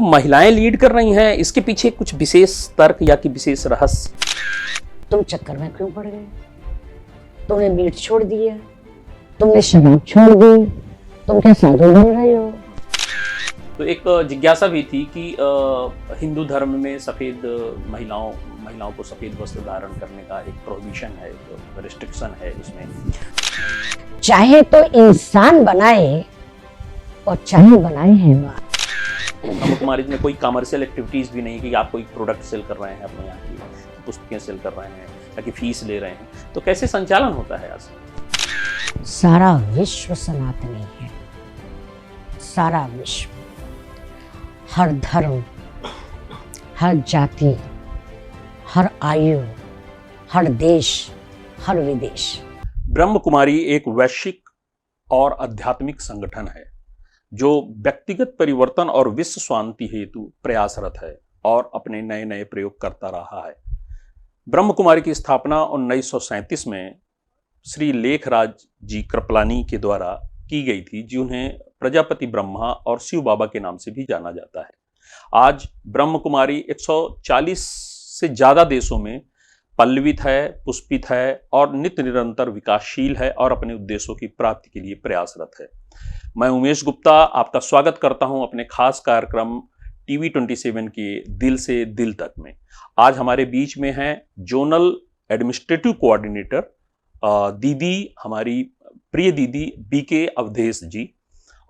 महिलाएं लीड कर रही हैं, इसके पीछे कुछ विशेष तर्क या कि विशेष रहस्य? तुम चक्कर में क्यों पड़ गए? तुमने मीट छोड़ दिया, तुमने शराब छोड़ दी, तुम क्या साधु बन रहे हो? तो एक जिज्ञासा भी थी कि हिंदू धर्म में सफेद महिलाओं को सफेद वस्त्र धारण करने का एक प्रोहिबिशन है, एक रिस्ट्रिक्शन है उसमें। चाहे तो इंसान बनाए और चाहे बनाए हैवान। ब्रह्मकुमारी में कोई कमर्शियल एक्टिविटीज भी नहीं कि आप कोई प्रोडक्ट सेल कर रहे हैं, अपने यहाँ की पुस्तकें सेल कर रहे हैं या कि फीस ले रहे हैं, तो कैसे संचालन होता है आज? सारा विश्व सनातनी है, सारा विश्व, हर धर्म, हर जाति, हर आयु, हर देश, हर विदेश। ब्रह्मकुमारी एक वैश्विक और आध्यात्मिक संगठन है जो व्यक्तिगत परिवर्तन और विश्व शांति हेतु प्रयासरत है और अपने नए नए प्रयोग करता रहा है। ब्रह्मकुमारी की स्थापना 1937 में श्री लेखराज जी कृपलानी के द्वारा की गई थी, जिन्हें प्रजापति ब्रह्मा और शिव बाबा के नाम से भी जाना जाता है। आज ब्रह्मकुमारी 140 से ज्यादा देशों में पल्लवित है, पुष्पित है और नित्य निरंतर विकासशील है और अपने उद्देश्यों की प्राप्ति के लिए प्रयासरत है। मैं उमेश गुप्ता आपका स्वागत करता हूं अपने खास कार्यक्रम टीवी 27 के दिल से दिल तक में। आज हमारे बीच में हैं जोनल एडमिनिस्ट्रेटिव कोऑर्डिनेटर दीदी, हमारी प्रिय दीदी बीके अवधेश जी।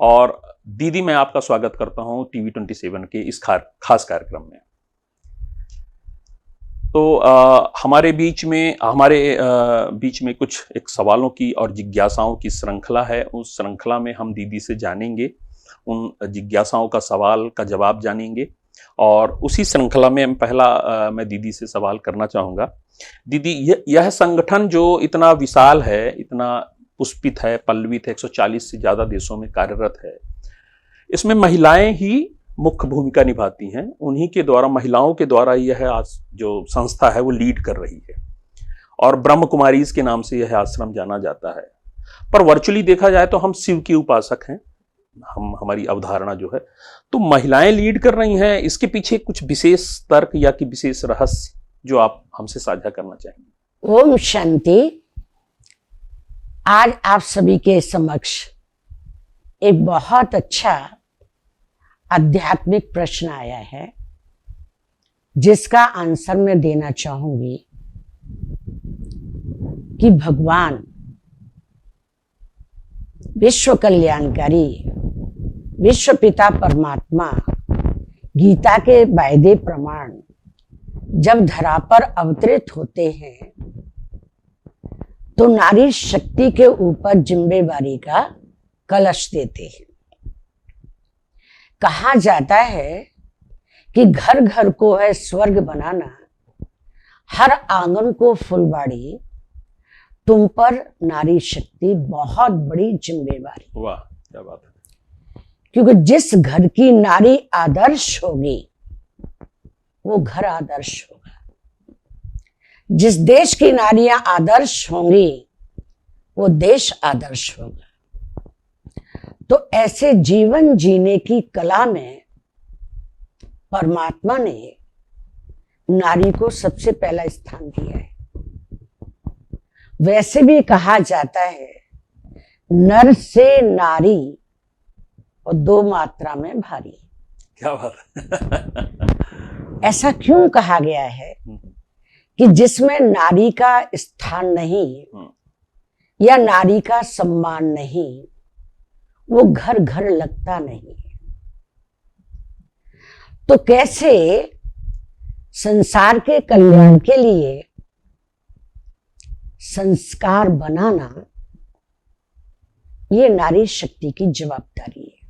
और दीदी, मैं आपका स्वागत करता हूं टीवी 27 के इस खास कार्यक्रम में। तो हमारे बीच में कुछ एक सवालों की और जिज्ञासाओं की श्रृंखला है। उस श्रृंखला में हम दीदी से जानेंगे, उन जिज्ञासाओं का सवाल का जवाब जानेंगे। और उसी श्रृंखला में मैं दीदी से सवाल करना चाहूँगा। दीदी, यह संगठन जो इतना विशाल है, इतना पुष्पित है, पल्लवित है, 140 से ज़्यादा देशों में कार्यरत है, इसमें महिलाएं ही मुख्य भूमिका निभाती हैं। उन्हीं के द्वारा, महिलाओं के द्वारा यह आज जो संस्था है वो लीड कर रही है और ब्रह्म कुमारीज के नाम से यह आश्रम जाना जाता है। पर वर्चुअली देखा जाए तो हम शिव के उपासक हैं, हमारी अवधारणा जो है। तो महिलाएं लीड कर रही हैं, इसके पीछे कुछ विशेष तर्क या कि विशेष रहस्य जो आप हमसे साझा करना चाहेंगे? ओम शांति। आज आप सभी के समक्ष एक बहुत अच्छा आध्यात्मिक प्रश्न आया है, जिसका आंसर मैं देना चाहूंगी कि भगवान विश्व कल्याणकारी, विश्व पिता परमात्मा गीता के वायदे प्रमाण जब धरा पर अवतरित होते हैं तो नारी शक्ति के ऊपर जिम्मेवारी का कलश देते हैं। कहा जाता है कि घर घर को है स्वर्ग बनाना, हर आंगन को फुलवाड़ी, तुम पर नारी शक्ति बहुत बड़ी जिम्मेवारी। वाह, क्या बात है। क्योंकि जिस घर की नारी आदर्श होगी वो घर आदर्श होगा, जिस देश की नारियां आदर्श होंगी वो देश आदर्श होगा। तो ऐसे जीवन जीने की कला में परमात्मा ने नारी को सबसे पहला स्थान दिया है। वैसे भी कहा जाता है नर से नारी और दो मात्रा में भारी। क्या बात। ऐसा क्यों कहा गया है कि जिसमें नारी का स्थान नहीं या नारी का सम्मान नहीं, वो घर घर लगता नहीं। तो कैसे संसार के कल्याण के लिए संस्कार बनाना, ये नारी शक्ति की जवाबदारी है।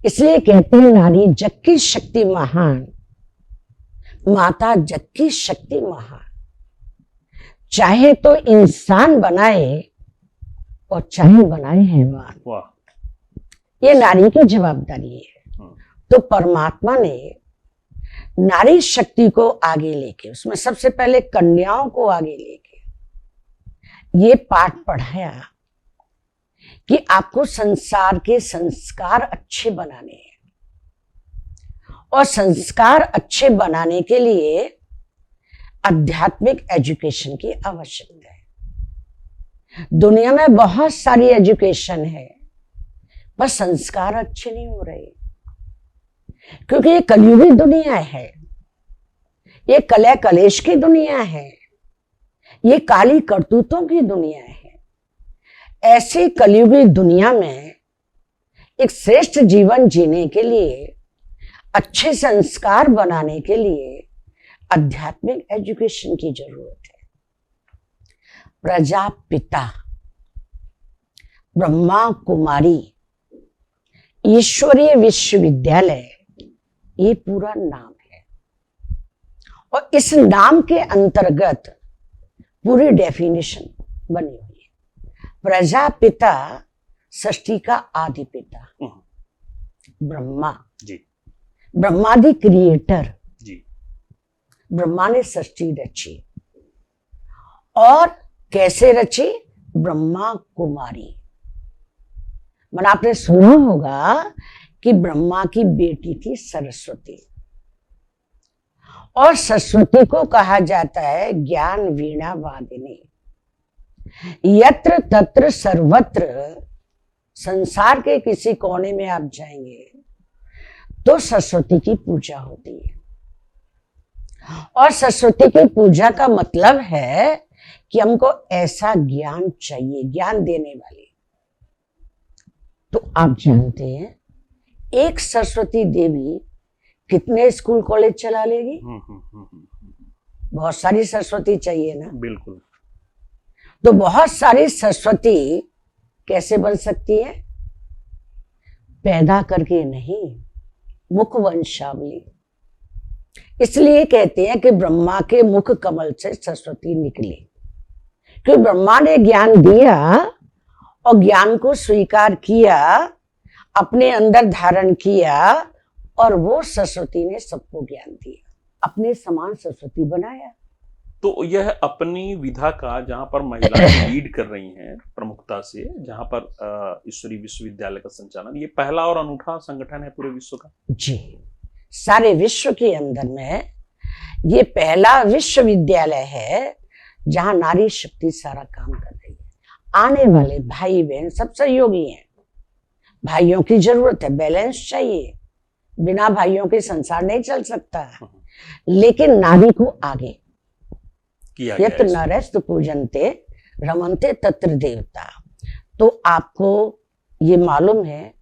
इसलिए कहते हैं नारी जग की शक्ति महान, माता जग की शक्ति महान। चाहे तो इंसान बनाए और चाहे बनाए हैवान। वाह। ये नारी की जवाबदारी है। तो परमात्मा ने नारी शक्ति को आगे लेके, उसमें सबसे पहले कन्याओं को आगे लेके ये पाठ पढ़ाया कि आपको संसार के संस्कार अच्छे बनाने हैं। और संस्कार अच्छे बनाने के लिए आध्यात्मिक एजुकेशन की आवश्यकता है। दुनिया में बहुत सारी एजुकेशन है, पर संस्कार अच्छे नहीं हो रहे, क्योंकि ये कलयुगी दुनिया है, ये कलह कलेश की दुनिया है, ये काली करतूतों की दुनिया है। ऐसी कलयुगी दुनिया में एक श्रेष्ठ जीवन जीने के लिए, अच्छे संस्कार बनाने के लिए आध्यात्मिक एजुकेशन की जरूरत है। प्रजापिता ब्रह्मा कुमारी ईश्वरीय विश्वविद्यालय, ये पूरा नाम है, और इस नाम के अंतर्गत पूरी डेफिनेशन बनी हुई है। प्रजापिता सृष्टि का आदि पिता ब्रह्मा जी, ब्रह्मादि क्रिएटर जी, ब्रह्मा ने सृष्टि रची, और कैसे रची? ब्रह्मा कुमारी। मन आपने सुना होगा कि ब्रह्मा की बेटी थी सरस्वती, और सरस्वती को कहा जाता है ज्ञान वीणा वादिनी। यत्र तत्र सर्वत्र, संसार के किसी कोने में आप जाएंगे तो सरस्वती की पूजा होती है। और सरस्वती की पूजा का मतलब है कि हमको ऐसा ज्ञान चाहिए, ज्ञान देने वाली। तो आप जानते हैं एक सरस्वती देवी कितने स्कूल कॉलेज चला लेगी? बहुत सारी सरस्वती चाहिए ना। बिल्कुल। तो बहुत सारी सरस्वती कैसे बन सकती है? पैदा करके नहीं, मुख वंशावली। इसलिए कहते हैं कि ब्रह्मा के मुख कमल से सरस्वती निकली, क्योंकि ब्रह्मा ने ज्ञान दिया और ज्ञान को स्वीकार किया, अपने अंदर धारण किया, और वो सरस्वती ने सबको ज्ञान दिया, अपने समान सरस्वती बनाया। तो यह अपनी विधा का, जहां पर महिलाएं लीड कर रही हैं प्रमुखता से, जहां पर ईश्वरीय विश्वविद्यालय का संचालन, ये पहला और अनूठा संगठन है पूरे विश्व का। जी, सारे विश्व के अंदर में ये पहला विश्वविद्यालय है जहां नारी शक्ति सारा काम कर रही है। आने वाले भाई बहन सब सहयोगी हैं। भाइयों की जरूरत है, बैलेंस चाहिए, बिना भाइयों के संसार नहीं चल सकता। लेकिन नारी को आगे यत्र नरस्तु पूजन्ते रमन्ते तत्र देवता। तो आपको ये मालूम है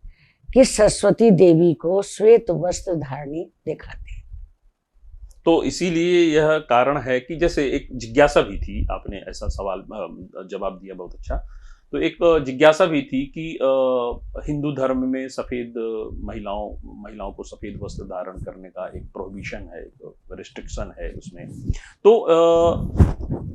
कि सरस्वती देवी को श्वेत वस्त्र धारणी दिखाते हैं। तो इसीलिए यह कारण है कि जैसे एक जिज्ञासा भी थी, आपने ऐसा सवाल जवाब दिया, बहुत अच्छा। तो एक जिज्ञासा भी थी कि हिंदू धर्म में सफेद महिलाओं को सफेद वस्त्र धारण करने का एक प्रोहिबिशन है, एक रिस्ट्रिक्शन है उसमें। तो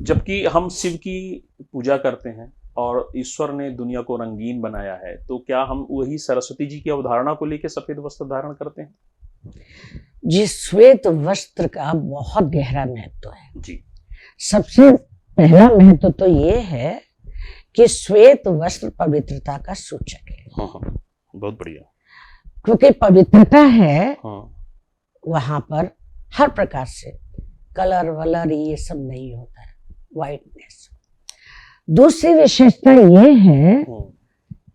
जबकि हम शिव की पूजा करते हैं और ईश्वर ने दुनिया को रंगीन बनाया है, तो क्या हम वही सरस्वती जी की अवधारणा को लेकर सफेद वस्त्र धारण करते हैं? जी, श्वेत वस्त्र का बहुत गहरा महत्व है जी। सबसे पहला महत्व तो ये है कि श्वेत वस्त्र पवित्रता का सूचक है। हाँ, बहुत बढ़िया। क्योंकि पवित्रता है, हाँ। वहां पर हर प्रकार से कलर वलर ये सब नहीं होता है, वाइटनेस। दूसरी विशेषता ये है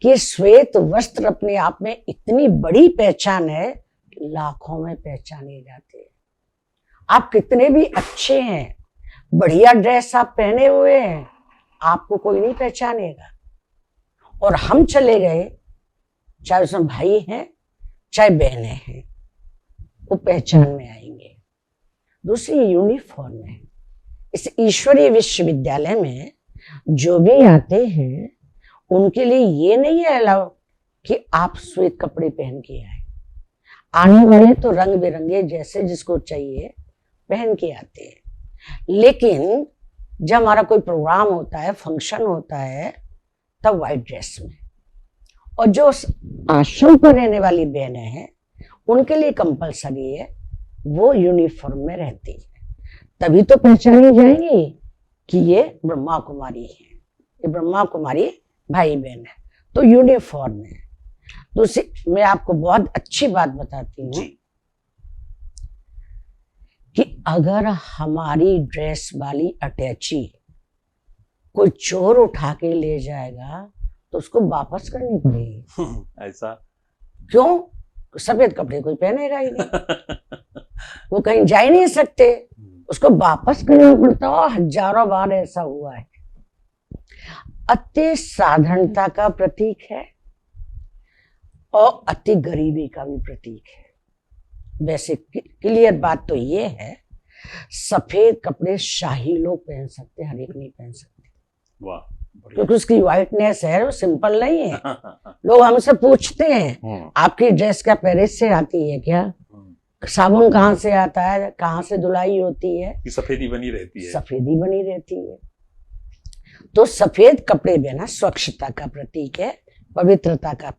कि श्वेत वस्त्र अपने आप में इतनी बड़ी पहचान है, लाखों में पहचाने जाते हैं। आप कितने भी अच्छे हैं, बढ़िया ड्रेस आप पहने हुए हैं, आपको कोई नहीं पहचानेगा। और हम चले गए, चाहे उसमें भाई हैं चाहे बहनें हैं, वो पहचान में आएंगे। दूसरी यूनिफॉर्म है। इस ईश्वरीय विश्वविद्यालय में जो भी आते हैं उनके लिए ये नहीं है अलाउ कि आप श्वेत कपड़े पहन के आए। आने वाले तो रंग बिरंगे जैसे जिसको चाहिए पहन के आते हैं। लेकिन जब हमारा कोई प्रोग्राम होता है, फंक्शन होता है, तब व्हाइट ड्रेस में। और जो आश्रम पर रहने वाली बहनें हैं उनके लिए कंपलसरी है, वो यूनिफॉर्म में रहती है। तभी तो पहचानी जाएंगी कि ये ब्रह्मा कुमारी है, ये ब्रह्मा कुमारी भाई बहन है। तो यूनिफॉर्म है। दूसरी, मैं आपको बहुत अच्छी बात बताती हूँ कि अगर हमारी ड्रेस वाली अटैची कोई चोर उठा के ले जाएगा तो उसको वापस करनी पड़ेगी। ऐसा क्यों? सफेद कपड़े कोई पहनेगा ही नहीं, वो कहीं जा ही नहीं सकते, उसको वापस करना पड़ता है। हजारों बार ऐसा हुआ है। अति साधारणता का प्रतीक है और अति गरीबी का भी प्रतीक है। वैसे क्लियर बात तो ये है, सफेद कपड़े शाही लोग पहन सकते, हर एक नहीं पहन सकते। वाह, क्योंकि उसकी व्हाइटनेस है, वो सिंपल नहीं है। लोग हमसे पूछते हैं आपकी ड्रेस क्या पेरिस से आती है क्या, साबुन कहाँ से आता है, कहाँ से धुलाई होती है? सफेदी बनी रहती है। सफेदी बनी रहती है। तो सफेद कपड़े भी ना स्वच्छता का प्रतीक है, पवित्रता का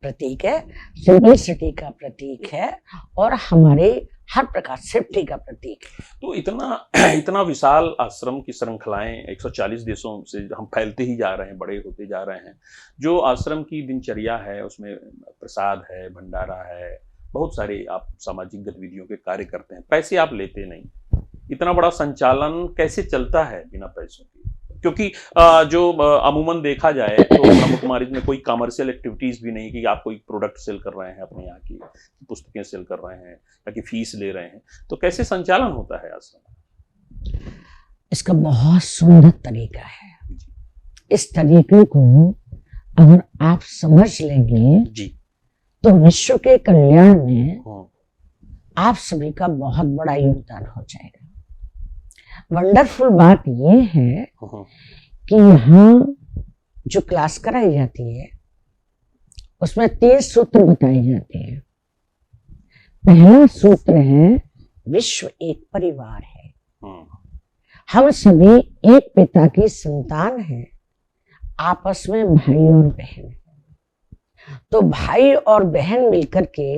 प्रतीक है, सिंपलिसिटी का प्रतीक है और हमारे हर प्रकार सेफ्टी का प्रतीक है। तो इतना विशाल आश्रम की श्रृंखलाएं 140 देशों से हम फैलते ही जा रहे हैं, बड़े होते जा रहे हैं। जो आश्रम की दिनचर्या है उसमें प्रसाद है, भंडारा है, बहुत सारे आप सामाजिक गतिविधियों के कार्य करते हैं, पैसे आप लेते नहीं। इतना बड़ा संचालन कैसे चलता है बिना पैसों के? क्योंकि जो अमूमन देखा जाए तो ब्रह्म कुमारी में कोई कमर्शियल एक्टिविटीज भी नहीं कि आप कोई प्रोडक्ट सेल कर रहे हैं, अपने यहाँ की पुस्तकें सेल कर रहे हैं या कि फीस ले रहे हैं, तो कैसे संचालन होता है आश्रम? इसका बहुत सुंदर तरीका है। इस तरीके को अगर आप समझ लेंगे जी तो विश्व के कल्याण में आप सभी का बहुत बड़ा योगदान हो जाएगा। वंडरफुल बात यह है कि यहाँ जो क्लास कराई जाती है उसमें 3 सूत्र बताए जाते हैं। पहला सूत्र है विश्व एक परिवार है, हम सभी एक पिता की संतान हैं, आपस में भाई और बहन है। तो भाई और बहन मिलकर के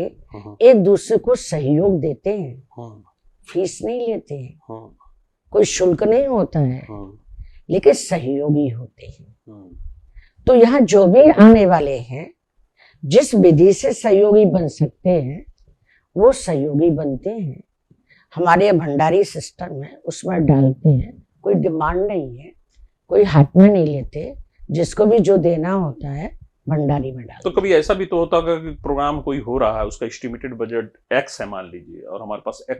एक दूसरे को सहयोग देते हैं, फीस नहीं लेते हैं, कोई शुल्क नहीं होता है, लेकिन सहयोगी होते हैं। तो यहाँ जो भी आने वाले हैं जिस विधि से सहयोगी बन सकते हैं वो सहयोगी बनते हैं। हमारे भंडारी सिस्टम में उसमें डालते हैं, कोई डिमांड नहीं है, कोई हाथ में नहीं लेते, जिसको भी जो देना होता है भंडारी में डालते। तो कभी ऐसा भी तो होता है कि प्रोग्राम कोई हो रहा है, उसका एस्टिमेटेड बजट X है मान लीजिए, और हमारे पास X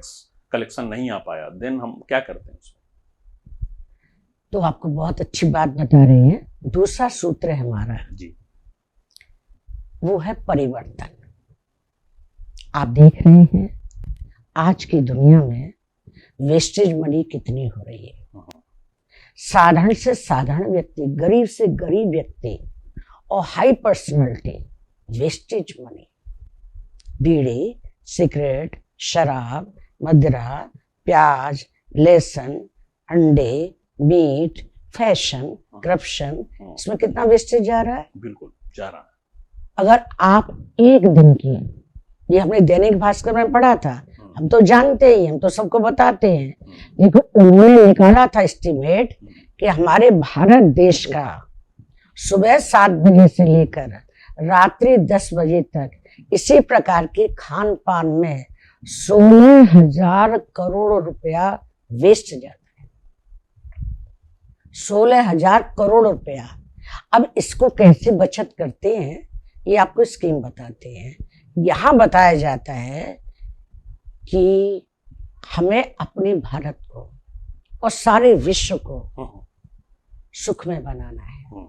कलेक्शन नहीं आ पाया, देन हम क्या करते हैं उसमें? तो आपको बहुत अच्छी बात बता रहे हैं। दूसरा सूत्र है हमारा जी, वो है परिवर्तन। आप देख रहे हैं आज की दुनिया में वेस्टेज मनी कितनी हो रही है। साधारण से साधारण व्यक्ति, गरीब से गरीब व्यक्ति और हाई पर्सनालिटी वेस्टेज मनी, बीड़ी, सिगरेट, शराब, मदिरा, प्याज, लहसुन, अंडे, मीट, फैशन, करप्शन, इसमें कितना वेस्टेज जा रहा है? बिल्कुल जा रहा है। अगर आप एक दिन की, ये हमने दैनिक भास्कर में पढ़ा था, हम तो जानते ही, हम तो सबको बताते हैं, लेकिन उन्होंने निकाला था एस्टिमेट कि हमारे भारत देश का सुबह 7 बजे से लेकर रात्रि 10 बजे तक इसी प्रकार के खान पान में 16,000 करोड़ रुपया वेस्ट जाता है। 16,000 करोड़ रुपया। अब इसको कैसे बचत करते हैं ये आपको स्कीम बताते हैं। यहाँ बताया जाता है कि हमें अपने भारत को और सारे विश्व को सुख में बनाना है।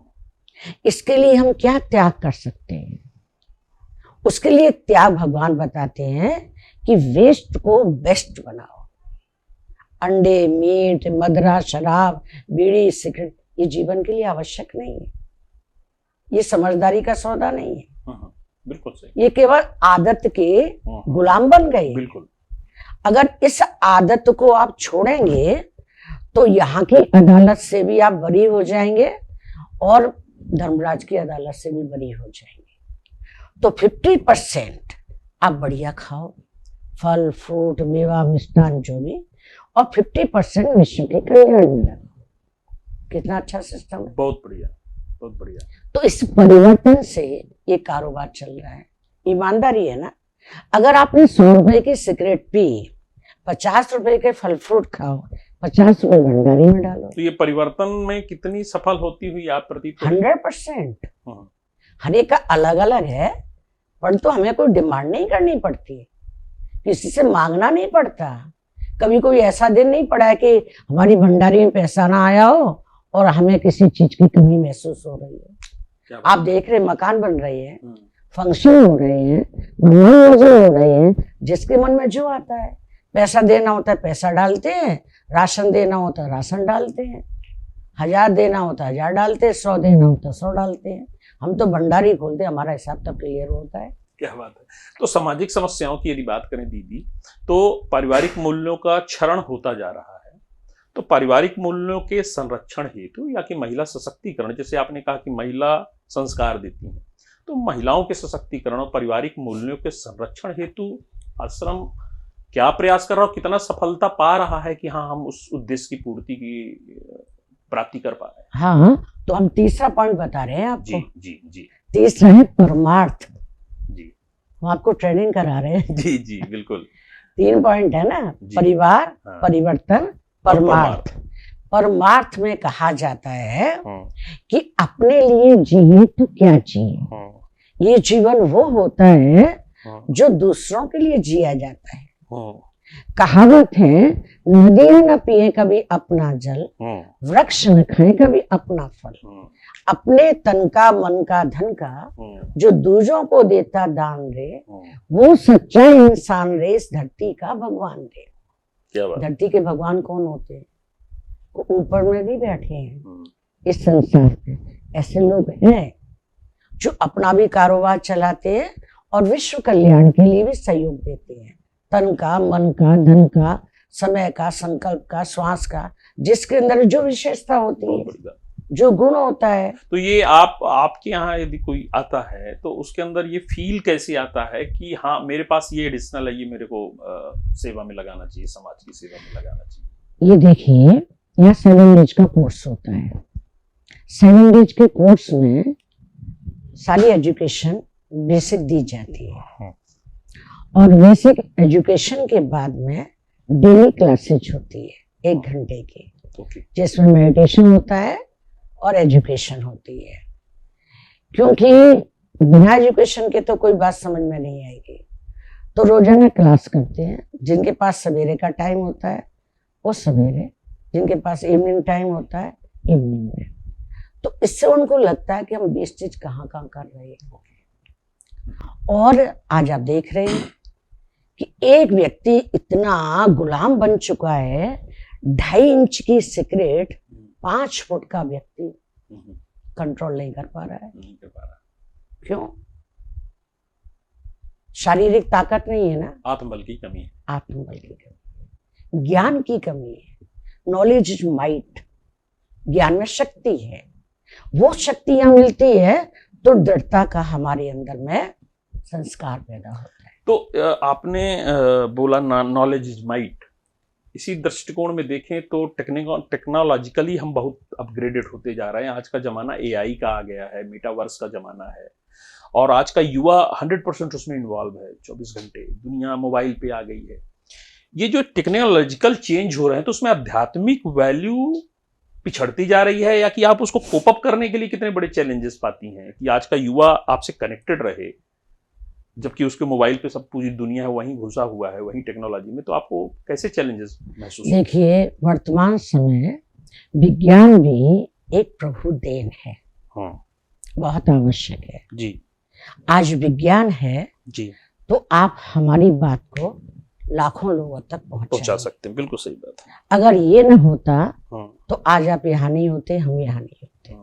इसके लिए हम क्या त्याग कर सकते हैं? उसके लिए त्याग भगवान बताते हैं कि वेस्ट को बेस्ट बनाओ। अंडे, मीट, मदिरा, शराब, बीड़ी, सिगरेट ये जीवन के लिए आवश्यक नहीं है, ये समझदारी का सौदा नहीं है। बिल्कुल सही। ये केवल आदत के गुलाम बन गए। बिल्कुल। अगर इस आदत को आप छोड़ेंगे तो यहाँ की अदालत से भी आप बरी हो जाएंगे और धर्मराज की अदालत से भी बरी हो जाएंगे। तो 50% आप बढ़िया खाओ, फल, फ्रूट, मेवा, मिष्ठान जो भी, और 50% विश्व के कल्याण में लगाओ। कितना अच्छा सिस्टम है। बहुत बढ़िया, बहुत बढ़िया। तो इस परिवर्तन से ये कारोबार चल रहा है। ईमानदारी है ना। अगर आपने 100 रुपए की सिगरेट पी, 50 रुपए के फल फ्रूट खाओ, 50 रुपए भंडारी में डालो। तो ये परिवर्तन में कितनी सफल होती हुई आप प्रतीत 100%। हर एक का अलग अलग है, परंतु हमें कोई डिमांड नहीं करनी पड़ती, किसी से मांगना नहीं पड़ता। कभी कोई ऐसा दिन नहीं पड़ा है कि हमारी भंडारी में पैसा ना आया हो और हमें किसी चीज की कमी महसूस हो रही है। आप देख रहे मकान बन रहे हैं, फंक्शन हो रहे हैं, हो रहे हैं, जिसके मन में जो आता है, पैसा देना होता है पैसा डालते हैं, राशन देना होता है राशन डालते हैं, 1000 देना होता है 1000 डालते हैं, 100 देना होता है 100 डालते हैं। हम तो भंडारी खोलते, हमारा हिसाब तब क्लियर होता है। क्या बात है। तो सामाजिक समस्याओं की यदि बात करें दीदी, तो पारिवारिक मूल्यों का क्षरण होता जा रहा है, तो पारिवारिक मूल्यों के संरक्षण हेतु या कि महिला सशक्तिकरण, जैसे आपने कहा कि महिला संस्कार देती हैं, तो महिलाओं के सशक्तिकरण और पारिवारिक मूल्यों के संरक्षण हेतु आश्रम क्या प्रयास कर रहा हो, कितना सफलता पा रहा है कि हाँ हम उस उद्देश्य की पूर्ति की प्राप्ति कर पा रहे हैं? हाँ, तो हम तीसरा पॉइंट बता रहे हैं आपको। जी जी जी। तीसरा है परमार्थ। जी, हम आपको ट्रेनिंग करा रहे हैं। जी जी बिल्कुल। 3 पॉइंट है ना, परिवार, हाँ, परिवर्तन, परमार्थ। परमार्थ में कहा जाता है कि अपने लिए जिए तो क्या जिए। ये जीवन वो होता है जो दूसरों के लिए जिया जाता है। कहावत है, नदियां न पिए कभी अपना जल, वृक्ष न खाए कभी अपना फल। अपने तन का, मन का, धन का जो दूसरों को देता दान रे, वो सच्चा इंसान रे, इस धरती का भगवान रे। क्या बात? धरती के भगवान कौन होते हैं? वो ऊपर में नहीं बैठे हैं इस संसार पे, ऐसे लोग हैं जो अपना भी कारोबार चलाते हैं और विश्व कल्याण के लिए भी सहयोग देते हैं। तन का, मन का, धन का, समय का, संकल्प का, श्वास का, जिसके अंदर जो विशेषता होती है, जो गुण होता है। तो ये आपके यहाँ यदि कोई आता है तो उसके अंदर ये फील कैसे आता है कि हाँ मेरे पास ये एडिशनल है, ये मेरे को सेवा में लगाना चाहिए, समाज की सेवा में लगाना चाहिए? ये देखिए, यहाँ 7 डेज का कोर्स होता है। 7 डेज के कोर्स में सारी एजुकेशन बेसिक दी जाती है और बेसिक एजुकेशन के बाद में डेली क्लासेज होती है 1 घंटे की, जिसमें मेडिटेशन होता है और एजुकेशन होती है। क्योंकि बिना एजुकेशन के तो कोई बात समझ में नहीं आएगी, तो रोजाना क्लास करते हैं। जिनके पास सवेरे का टाइम होता है वो सवेरे, जिनके पास इवनिंग टाइम होता है इवनिंग में। तो इससे उनको लगता है कि हम 20 चीज कहाँ कर रहे हैं। और आज आप देख रहे हैं कि एक व्यक्ति इतना गुलाम बन चुका है, 2.5 इंच की सिगरेट 5 फुट का व्यक्ति कंट्रोल नहीं कर पा रहा है। क्यों? शारीरिक ताकत नहीं है ना, आत्मबल की कमी है। आत्मबल की कमी, ज्ञान की कमी है। नॉलेज इज माइट, ज्ञान में शक्ति है। वो शक्तियां मिलती है तो दृढ़ता का हमारे अंदर में संस्कार पैदा होता है। तो आपने बोला नॉलेज इज माइट, इसी दृष्टिकोण में देखें तो टेक्नोलॉजिकली हम बहुत अपग्रेडेड होते जा रहे हैं। आज का जमाना एआई का आ गया है, मेटावर्स का जमाना है और आज का युवा 100% उसमें इन्वॉल्व है। 24 घंटे दुनिया मोबाइल पे आ गई है। ये जो टेक्नोलॉजिकल चेंज हो रहे हैं तो उसमें आध्यात्मिक वैल्यू पिछड़ती जा रही है, या कि आप उसको कोप अप करने के लिए कितने बड़े चैलेंजेस पाती हैं कि आज का युवा आपसे कनेक्टेड रहे, जबकि उसके मोबाइल पे सब पूरी दुनिया है वहीं घुसा हुआ है, वहीं टेक्नोलॉजी में। तो आपको कैसे चैलेंजेस महसूस? देखिए, वर्तमान समय विज्ञान भी एक प्रभु देन है। बहुत आवश्यक है जी। आज विज्ञान है जी, तो आप हमारी बात को लाखों लोगों तक पहुंचा सकते हैं। बिल्कुल सही बात है। अगर ये न होता तो आज आप यहाँ नहीं होते, हम यहाँ नहीं होते।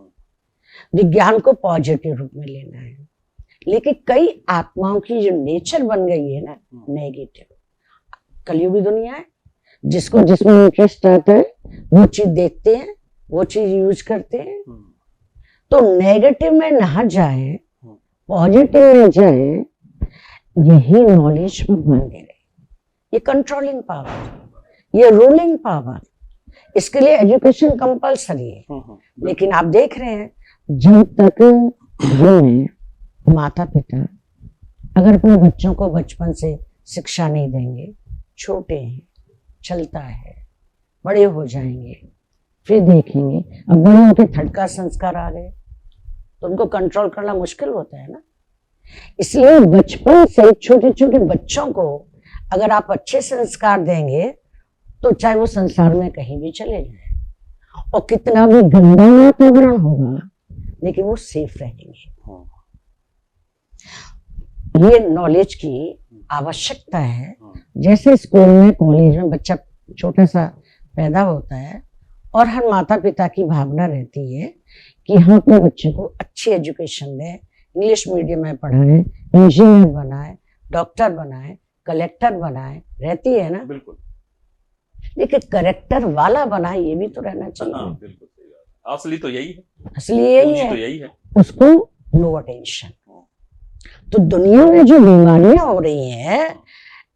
विज्ञान को पॉजिटिव रूप में लेना है, लेकिन कई आत्माओं की जो नेचर बन गई है ना नेगेटिव। कलयुगी दुनिया है, जिसको जिसमें इंटरेस्ट आता है वो चीज देखते हैं, वो चीज यूज करते हैं। तो नेगेटिव में ना जाए, पॉजिटिव में जाए, यही नॉलेज भगवान दे रहे। ये कंट्रोलिंग पावर, ये रूलिंग पावर, इसके लिए एजुकेशन कंपलसरी है। लेकिन आप देख रहे हैं, जब तक घर में माता पिता अगर अपने बच्चों को बचपन से शिक्षा नहीं देंगे, छोटे हैं, चलता है, बड़े हो जाएंगे, फिर देखेंगे। अब बड़े होकर थर्ड क्लास संस्कार आ गए तो उनको कंट्रोल करना मुश्किल होता है ना। इसलिए बचपन से छोटे छोटे बच्चों को अगर आप अच्छे संस्कार देंगे तो चाहे वो संसार में कहीं भी चले जाए और कितना भी गंदा वातावरण होगा लेकिन वो सेफ रहेंगे। ये नॉलेज की आवश्यकता है। जैसे स्कूल में कॉलेज में बच्चा छोटा सा पैदा होता है और हर माता पिता की भावना रहती है कि हम अपने बच्चे को अच्छी एजुकेशन दें, इंग्लिश मीडियम में पढ़ाएं, इंजीनियर बनाए, डॉक्टर बनाए, कलेक्टर बनाए, रहती है ना। बिल्कुल। लेकिन करेक्टर वाला बनाए ये भी तो रहना चाहिए। हाँ, बिल्कुल सही बात। असली तो यही है, असली यही है, तो यही है। उसको नो अटेंशन। तो दुनिया में जो बीमारियां हो रही हैं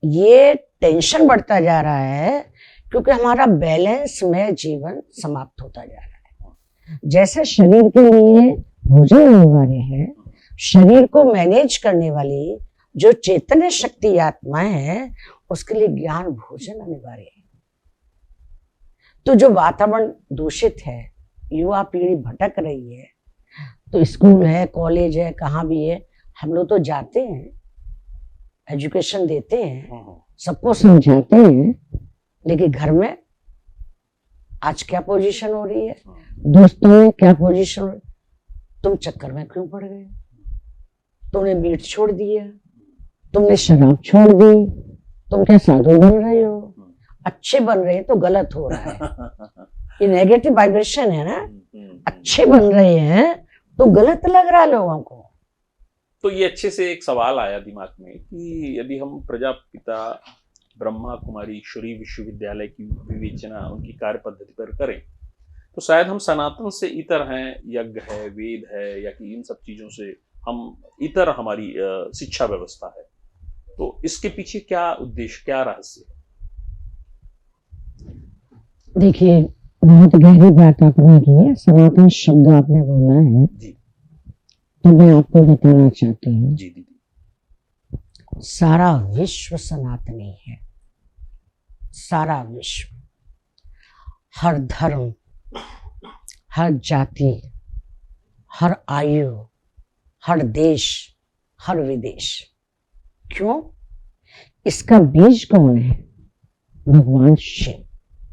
ये टेंशन बढ़ता जा रहा है क्योंकि हमारा बैलेंस में जीवन समाप्त होता जा रहा है। जैसे शरीर के लिए भोजन अनिवार्य है, शरीर को मैनेज करने वाली जो चैतन्य शक्ति आत्मा है उसके लिए ज्ञान भोजन अनिवार्य है। तो जो वातावरण दूषित है, युवा पीढ़ी भटक रही है, तो स्कूल है, कॉलेज है, कहाँ भी है, हम लोग तो जाते हैं, एजुकेशन देते हैं, सबको समझाते हैं, लेकिन घर में आज क्या पोजीशन हो रही है, दोस्तों में क्या पोजीशन हो रही है? तुम चक्कर में क्यों पड़ गए? तुमने मीट छोड़ दिया, तुमने शराब छोड़ दी, तुम क्या साधु बन रहे हो? अच्छे बन रहे हैं तो गलत हो रहा है। ये नेगेटिव वाइब्रेशन है ना। अच्छे बन रहे हैं तो गलत लग रहा है लोगों को। तो ये अच्छे से एक सवाल आया दिमाग में कि यदि हम प्रजापिता ब्रह्मा कुमारी ईश्वरी विश्वविद्यालय की विवेचना उनकी कार्य पद्धति पर करें तो शायद हम सनातन से इतर हैं, यज्ञ है, वेद है, या कि इन सब चीजों से हम इतर हमारी शिक्षा व्यवस्था है। तो इसके पीछे क्या उद्देश्य, क्या रहस्य है? देखिए, बहुत गहरी बात आपने की है। सनातन शब्द आपने बोला है जी। तो मैं आपको बताना चाहती हूँ, जी दीदी। सारा विश्व सनातनी है। सारा विश्व, हर धर्म, हर जाति, हर आयु, हर देश, हर विदेश। क्यों? इसका बीज कौन है? भगवान शिव,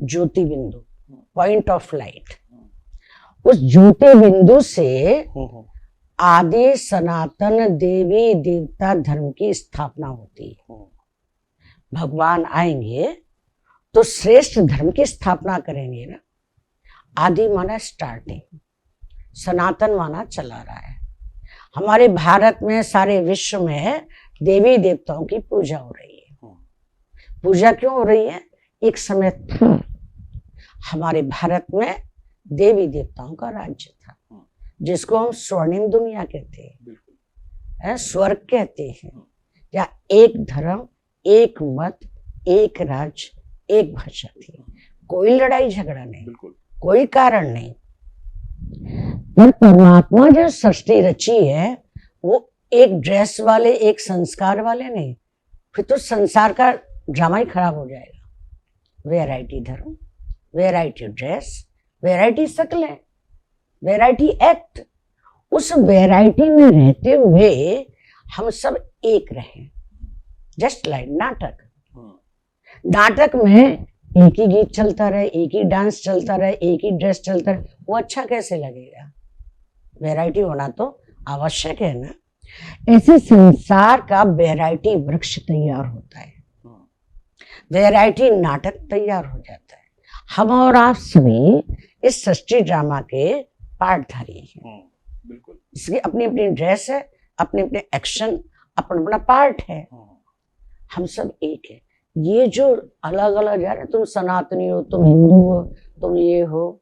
ज्योति बिंदु, पॉइंट ऑफ लाइट। उस ज्योति बिंदु से आदि सनातन देवी देवता धर्म की स्थापना होती है। भगवान आएंगे तो श्रेष्ठ धर्म की स्थापना करेंगे ना। आदि माना स्टार्टिंग, सनातन माना चला रहा है। हमारे भारत में, सारे विश्व में देवी देवताओं की पूजा हो रही है। पूजा क्यों हो रही है? एक समय था हमारे भारत में देवी देवताओं का राज्य था, जिसको हम स्वर्णिम दुनिया कहते हैं, स्वर्ग कहते हैं, या एक धर्म, एक मत, एक राज्य, एक भाषा थी। कोई लड़ाई झगड़ा नहीं, कोई कारण नहीं। पर परमात्मा जो सृष्टि रची है वो एक ड्रेस वाले, एक संस्कार वाले नहीं। फिर तो संसार का ड्रामा ही खराब हो जाएगा। वैरायटी धर्म, वैरायटी ड्रेस, वैरायटी शक्लें, वैरायटी एक्ट। उस वैरायटी में रहते हुए हम सब एक रहें। जस्ट लाइक नाटक। नाटक में एक ही गीत चलता रहे, एक ही डांस चलता रहे, एक ही ड्रेस चलता रहे, वो अच्छा कैसे लगेगा? वैरायटी होना तो आवश्यक है ना। ऐसे संसार का वैरायटी वृक्ष तैयार होता है, वैरायटी नाटक तैयार हो जाता है। हम और आप सभी इस सृष्टि ड्रामा के पार्टधारी हैं। बिल्कुल। इसकी अपनी अपनी ड्रेस है, अपने अपने एक्शन, अपना अपना पार्ट है। हम सब एक है। ये जो अलग अलग जा रहे, तुम सनातनी हो, तुम हिंदू हो, तुम ये हो,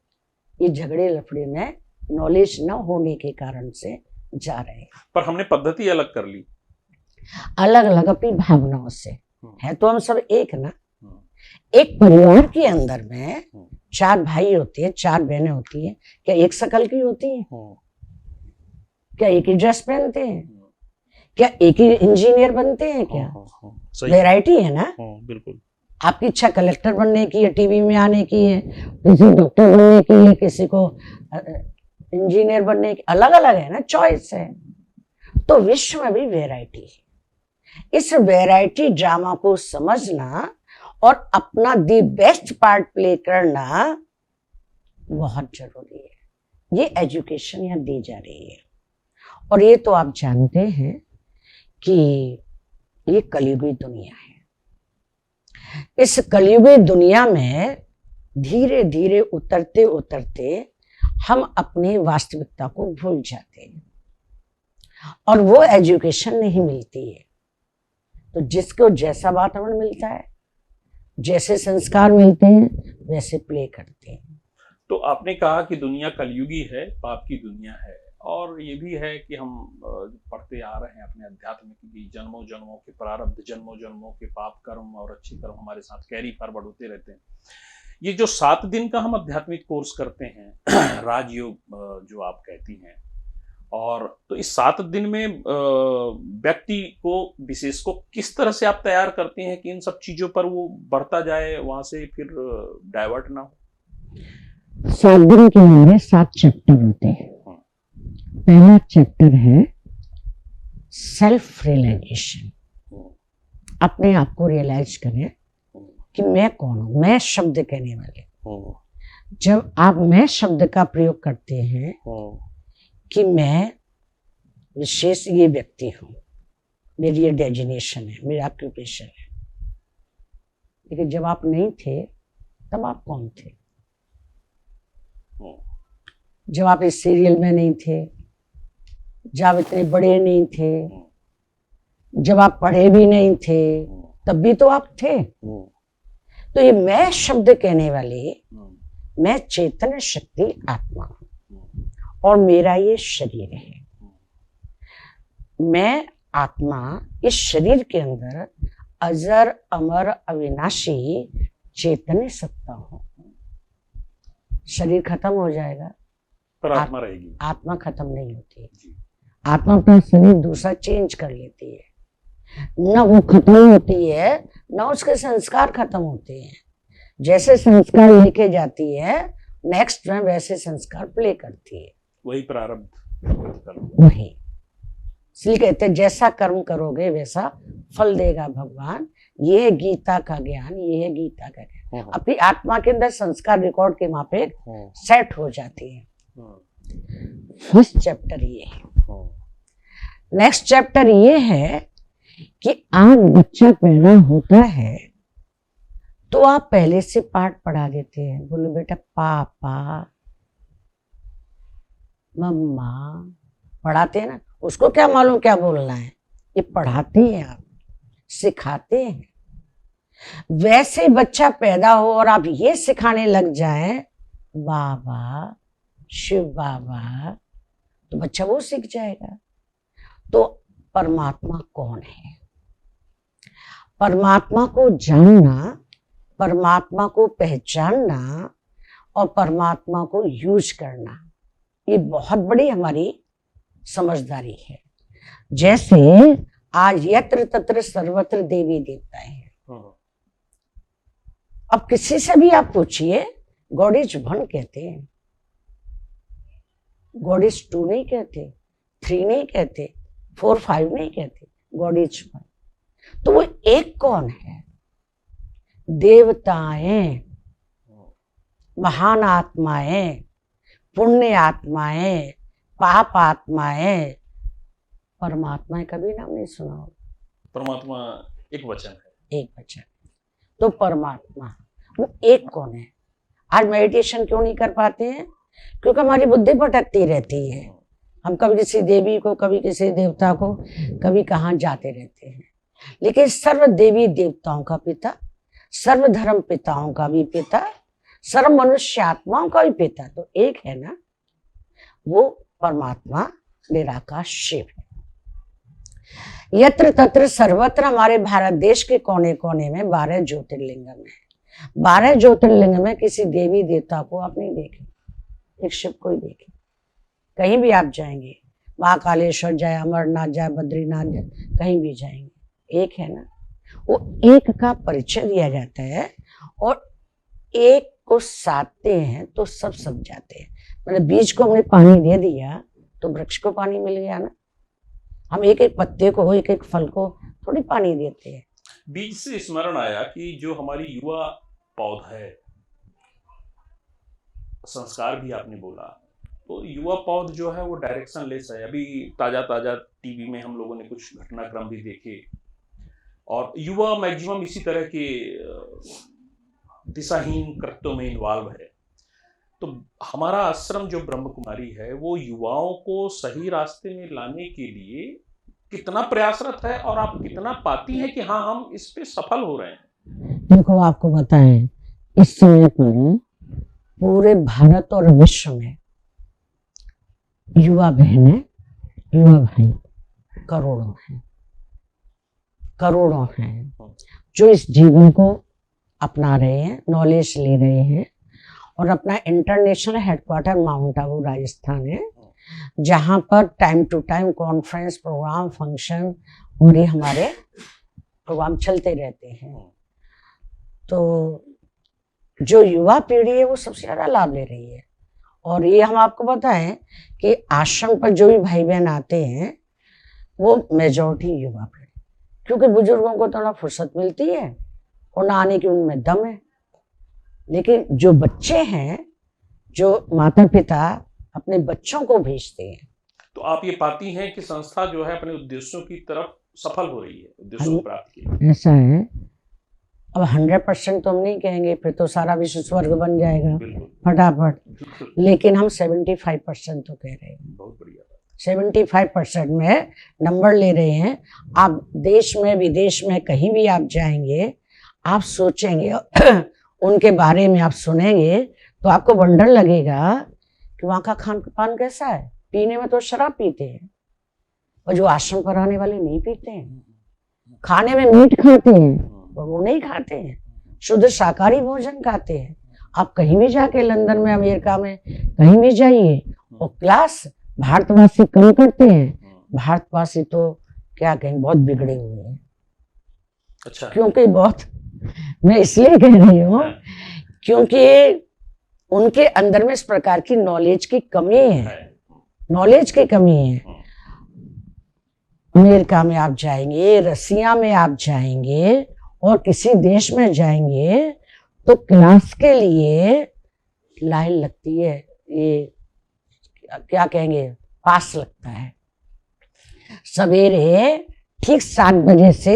ये झगड़े लफड़े में नॉलेज न होने के कारण से जा रहे हैं। पर हमने पद्धति अलग कर ली, अलग अलग अपनी भावनाओं से है। तो हम सब एक ना। एक परिवार के अंदर में 4 भाई होते हैं, 4 बहनें होती हैं। क्या एक शकल की होती है? क्या एक ही ड्रेस पहनते हैं? क्या एक ही इंजीनियर बनते हैं? क्या वैरायटी है ना। बिल्कुल। आपकी इच्छा कलेक्टर बनने की है, टीवी में आने की है, किसी डॉक्टर बनने की है, किसी को इंजीनियर बनने की, अलग अलग है ना, चॉइस है। तो विश्व में भी वैरायटी है। इस वैरायटी ड्रामा को समझना और अपना दी बेस्ट पार्ट प्ले करना बहुत जरूरी है। ये एजुकेशन यहाँ दी जा रही है। और ये तो आप जानते हैं कि ये कलयुगी दुनिया है। इस कलयुगी दुनिया में धीरे धीरे उतरते उतरते हम अपनी वास्तविकता को भूल जाते हैं और वो एजुकेशन नहीं मिलती है। तो जिसको जैसा वातावरण मिलता है, जैसे संस्कार मिलते हैं, वैसे प्ले करते हैं। तो आपने कहा कि दुनिया कलयुगी है, पाप की दुनिया है, और ये भी है कि हम पढ़ते आ रहे हैं अपने अध्यात्म की जन्मों जन्मों के प्रारब्ध, जन्मों जन्मों के पाप कर्म और अच्छे कर्म हमारे साथ कैरी फॉरवर्ड होते रहते हैं। ये जो 7 दिन का हम आध्यात्मिक कोर्स करते हैं राजयोग जो आप कहती हैं, और तो इस 7 दिन में व्यक्ति को विशेष को किस तरह से आप तैयार करते हैं कि इन सब चीजों पर वो बढ़ता जाए, वहां से फिर डाइवर्ट ना हो? 7 दिन के हमारे 7 चैप्टर होते हैं। पहला चैप्टर है सेल्फ रियलाइजेशन। अपने आप को रियलाइज करें कि मैं कौन हूं। मैं शब्द कहने वाले, जब आप मैं शब्द का प्रयोग करते हैं कि मैं विशेष ये व्यक्ति हूं, मेरी ये डेजिग्नेशन है, मेरा ऑक्यूपेशन है, लेकिन जब आप नहीं थे तब आप कौन थे? जब आप इस सीरियल में नहीं थे, जब आप इतने बड़े नहीं थे, जब आप पढ़े भी नहीं थे, तब भी तो आप थे। तो ये मैं शब्द कहने वाले, मैं चेतन शक्ति आत्मा हूं और मेरा ये शरीर है। मैं आत्मा इस शरीर के अंदर अजर अमर अविनाशी चेतन सत्ता हूं। शरीर खत्म हो जाएगा पर आत्मा रहेगी। आत्मा खत्म नहीं होती। आत्मा अपना शरीर दूसरा चेंज कर लेती है, न वो खत्म होती है न उसके संस्कार खत्म होते हैं। जैसे संस्कार लेके जाती है नेक्स्ट में वैसे संस्कार प्ले करती है। वही प्रारब्ध, वही इसलिए कहते हैं जैसा कर्म करोगे वैसा फल देगा भगवान। ये है गीता का ज्ञान, ये है गीता का ज्ञान। अपनी आत्मा के अंदर संस्कार रिकॉर्ड के मापे सेट हो जाती है। फर्स्ट चैप्टर ये है। नेक्स्ट चैप्टर ये है कि आज बच्चा पैदा होता है तो आप पहले से पाठ पढ़ा देते हैं। बोलो बेटा पापा मम्मा, पढ़ाते हैं ना, उसको क्या मालूम क्या बोलना है, ये पढ़ाते हैं आप, सिखाते हैं। वैसे बच्चा पैदा हो और आप ये सिखाने लग जाएं बाबा शिव बाबा, तो बच्चा वो सीख जाएगा। तो परमात्मा कौन है, परमात्मा को जानना, परमात्मा को पहचानना और परमात्मा को यूज करना, ये बहुत बड़ी हमारी समझदारी है। जैसे आज यत्र तत्र सर्वत्र देवी देवता है। अब किसी से भी आप पूछिए, गॉड इज 1 कहते हैं, गॉड इज 2 नहीं कहते, 3 नहीं कहते, 4 5 नहीं कहते, गॉड इज 1। तो वो एक कौन है? देवताएं, महान आत्माएं, पुण्य आत्माएं, पाप आत्माएं, परमात्मा कभी नाम नहीं सुना हो। परमात्मा एक वचन है, एक वचन। तो परमात्मा वो एक कौन है? आज मेडिटेशन क्यों नहीं कर पाते हैं? क्योंकि हमारी बुद्धि भटकती रहती है। हम कभी किसी देवी को, कभी किसी देवता को, कभी कहाँ जाते रहते हैं। लेकिन सर्व देवी देवताओं का पिता, सर्व धर्म पिताओं का भी पिता, सर्व मनुष्य आत्माओं का भी पिता तो एक है ना, वो परमात्मा निराकार शिव है। यत्र तत्र सर्वत्र हमारे भारत देश के कोने कोने में 12 ज्योतिर्लिंग है। 12 ज्योतिर्लिंग में किसी देवी देवता को आप नहीं देखे, एक शिव को ही देखे। कहीं भी आप जाएंगे, महाकालेश्वर जाए, अमरनाथ जाए, बद्रीनाथ जाए, कहीं भी जाएंगे, एक है ना। वो एक का परिचय दिया जाता है और एक को साधते हैं तो सब समझ जाते हैं। मतलब बीज को हमने पानी दे दिया तो वृक्ष को पानी मिल गया ना। हम एक एक पत्ते को, एक एक फल को थोड़ी पानी देते हैं। बीज से स्मरण आया कि जो हमारी युवा पौधा है, संस्कार भी आपने बोला, तो युवा पौध जो है वो डायरेक्शन लेस है। अभी ताजा ताजा टीवी में हम लोगों ने कुछ घटनाक्रम भी देखे और युवा मैक्सिमम इसी तरह के दिशाहीन कृत्यों में इन्वॉल्व है। तो हमारा आश्रम जो ब्रह्म कुमारी है वो युवाओं को सही रास्ते में लाने के लिए कितना प्रयासरत है और आप कितना पाती हैं कि हाँ हम इस पे सफल हो रहे हैं? देखो, आपको बताएं, इस समय पर पूरे भारत और विश्व में युवा बहनें, युवा भाई करोड़ों हैं, करोड़ों हैं जो इस जीवन को अपना रहे हैं, नॉलेज ले रहे हैं। और अपना international headquarter Mount Abu Rajasthan है, जहां पर time to time conference, programme, function और ये हमारे प्रोग्राम चलते रहते हैं। तो जो युवा पीढ़ी है वो सबसे ज्यादा लाभ ले रही है। और ये हम आपको बताएं कि आश्रम पर जो भी भाई बहन आते हैं वो मेजॉरिटी युवा पीढ़ी, क्योंकि बुजुर्गों को थोड़ा फुर्सत मिलती है और ना आने की उनमें दम है। लेकिन जो बच्चे हैं, जो माता पिता अपने बच्चों को भेजते हैं, तो आप ये पाती हैं कि संस्था जो है अपने उद्देश्यों की तरफ सफल हो रही है, उद्देश्यों को प्राप्त किया। ऐसा है। अब 100% तो हम नहीं कहेंगे, फिर तो सारा विश्व स्वर्ग बन जाएगा फटाफट। लेकिन हम 75% तो कह रहे हैं। बहुत बढ़िया। 75% में नंबर ले रहे हैं। आप देश में विदेश में कहीं भी आप जाएंगे, आप सोचेंगे उनके बारे में, आप सुनेंगे तो आपको वंडर लगेगा कि वहाँ का खान पान कैसा है। पीने में तो शराब पीते हैं और जो आश्रम पर आने वाले नहीं पीते हैं। खाने में मीट खाते हैं और वो नहीं खाते हैं, शुद्ध शाकाहारी भोजन खाते हैं। आप कहीं भी जाके लंदन में, अमेरिका में कहीं भी जाइए, और क्लास भारतवासी कम करते हैं। भारतवासी तो क्या कहें, बहुत बिगड़े हुए हैं। अच्छा। क्योंकि बहुत, मैं इसलिए कह रही हूँ क्योंकि उनके अंदर में इस प्रकार की नॉलेज की कमी है, नॉलेज की कमी है। अमेरिका में आप जाएंगे, रसिया में आप जाएंगे और किसी देश में जाएंगे तो क्लास के लिए लाइन लगती है, ये क्या कहेंगे, पास लगता है। सवेरे ठीक 7 बजे से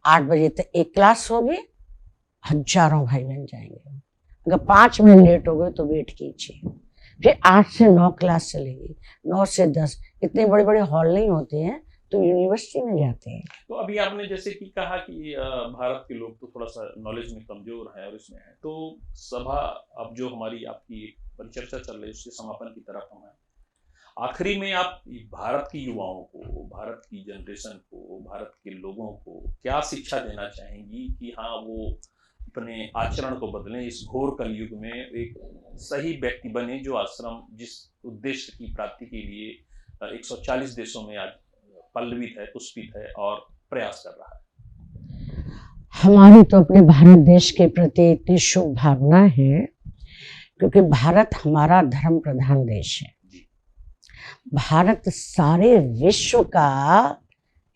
8 बजे तक एक क्लास होगी, हजारों भाई बन जाएंगे। अगर 5 मिनट लेट हो गए तो वेट कीजिए। फिर 8 से 9 क्लास चलेगी, 9 से 10। इतने बड़े बड़े हॉल नहीं होते हैं तो यूनिवर्सिटी में जाते हैं। तो अभी आपने जैसे कि कहा कि भारत के लोग तो थोड़ा सा नॉलेज में कमजोर है और इसमें है, तो सभा अब जो हमारी आपकी परिचर्चा चल रही है उसके समापन की तरफ हम हैं। आखिरी में आप भारत की युवाओं को, भारत की जनरेशन को, भारत के लोगों को क्या शिक्षा देना चाहेंगी कि हाँ वो अपने आचरण को बदलें, इस घोर कलयुग में एक सही व्यक्ति बने जो आश्रम जिस उद्देश्य की प्राप्ति के लिए 140 देशों में आज पल्लवित है, पुष्पित है और प्रयास कर रहा है? हमारी तो अपने भारत देश के प्रति इतनी शुभ भावना है, क्योंकि भारत हमारा धर्म प्रधान देश है। भारत सारे विश्व का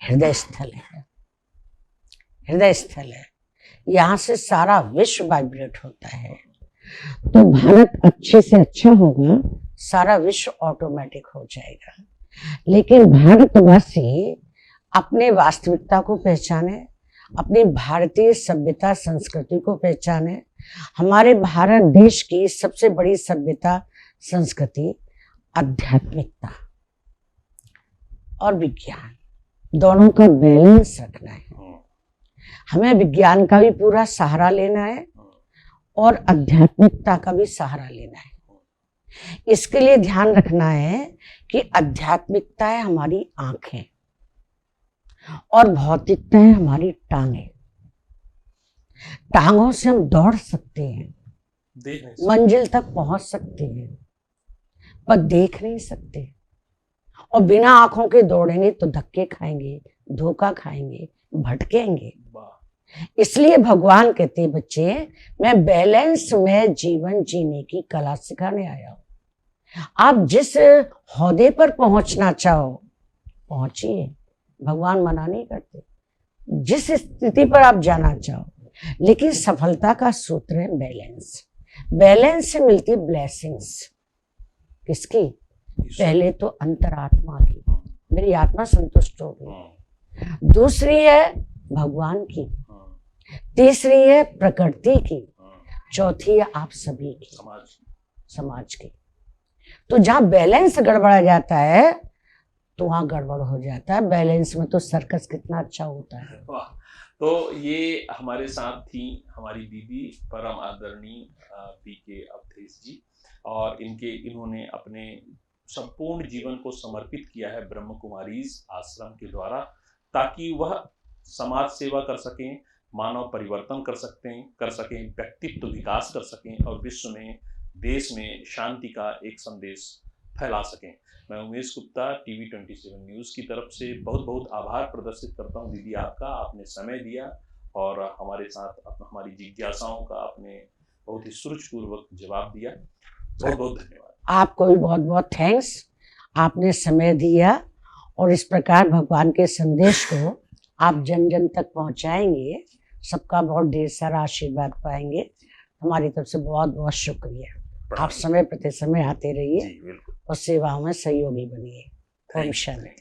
हृदय स्थल है, हृदय स्थल है। यहाँ से सारा विश्व वाइब्रेट होता है। तो भारत अच्छे से अच्छा होगा, सारा विश्व ऑटोमेटिक हो जाएगा। लेकिन भारतवासी अपने वास्तविकता को पहचाने, अपनी भारतीय सभ्यता संस्कृति को पहचाने। हमारे भारत देश की सबसे बड़ी सभ्यता संस्कृति आध्यात्मिकता और विज्ञान, दोनों का बैलेंस रखना है। हमें विज्ञान का भी पूरा सहारा लेना है और आध्यात्मिकता का भी सहारा लेना है। इसके लिए ध्यान रखना है कि आध्यात्मिकता है हमारी आंखें और भौतिकता है हमारी टांगें। टांगों से हम दौड़ सकते हैं, मंजिल तक पहुंच सकते हैं, पर देख नहीं सकते। और बिना आंखों के दौड़ेंगे तो धक्के खाएंगे, धोखा खाएंगे, भटकेंगे। वाह। इसलिए भगवान कहते हैं, बच्चे मैं बैलेंस में जीवन जीने की कला सिखाने आया हूं। आप जिस ओहदे पर पहुंचना चाहो पहुंचिए, भगवान मना नहीं करते। जिस स्थिति पर आप जाना चाहो, लेकिन सफलता का सूत्र है बैलेंस। बैलेंस से मिलती ब्लेसिंग्स। किसकी? पहले तो अंतरात्मा की, मेरी आत्मा संतुष्ट हो गई। दूसरी है भगवान की, तीसरी है प्रकृति की, चौथी है आप सभी की, समाज की। तो जहां बैलेंस गड़बड़ा जाता है तो वहां गड़बड़ हो जाता है। बैलेंस में तो सर्कस कितना अच्छा होता है। वाह। तो ये हमारे साथ थी हमारी दीदी परम आदरणीय पीके अवधेश जी, और इन्होंने अपने संपूर्ण जीवन को समर्पित किया है ब्रह्म कुमारीज आश्रम के द्वारा, ताकि वह समाज सेवा कर सकें, मानव परिवर्तन कर सकें, व्यक्तित्व विकास कर सकें और विश्व में, देश में शांति का एक संदेश फैला सकें। मैं उमेश गुप्ता टीवी 27 न्यूज़ की तरफ से बहुत बहुत आभार प्रदर्शित करता हूं दीदी आपका। आपने समय दिया और हमारे साथ हमारी जिज्ञासाओं का आपने बहुत ही सुरुचिपूर्वक जवाब दिया। बहुत बहुत धन्यवाद। आपको भी बहुत बहुत थैंक्स। आपने समय दिया और इस प्रकार भगवान के संदेश को आप जन जन तक पहुंचाएंगे, सबका बहुत ढेर सारा आशीर्वाद पाएंगे। हमारी तरफ से बहुत बहुत शुक्रिया। आप समय प्रति समय आते रहिए और सेवाओं में सहयोगी बनिए। ओम शांति।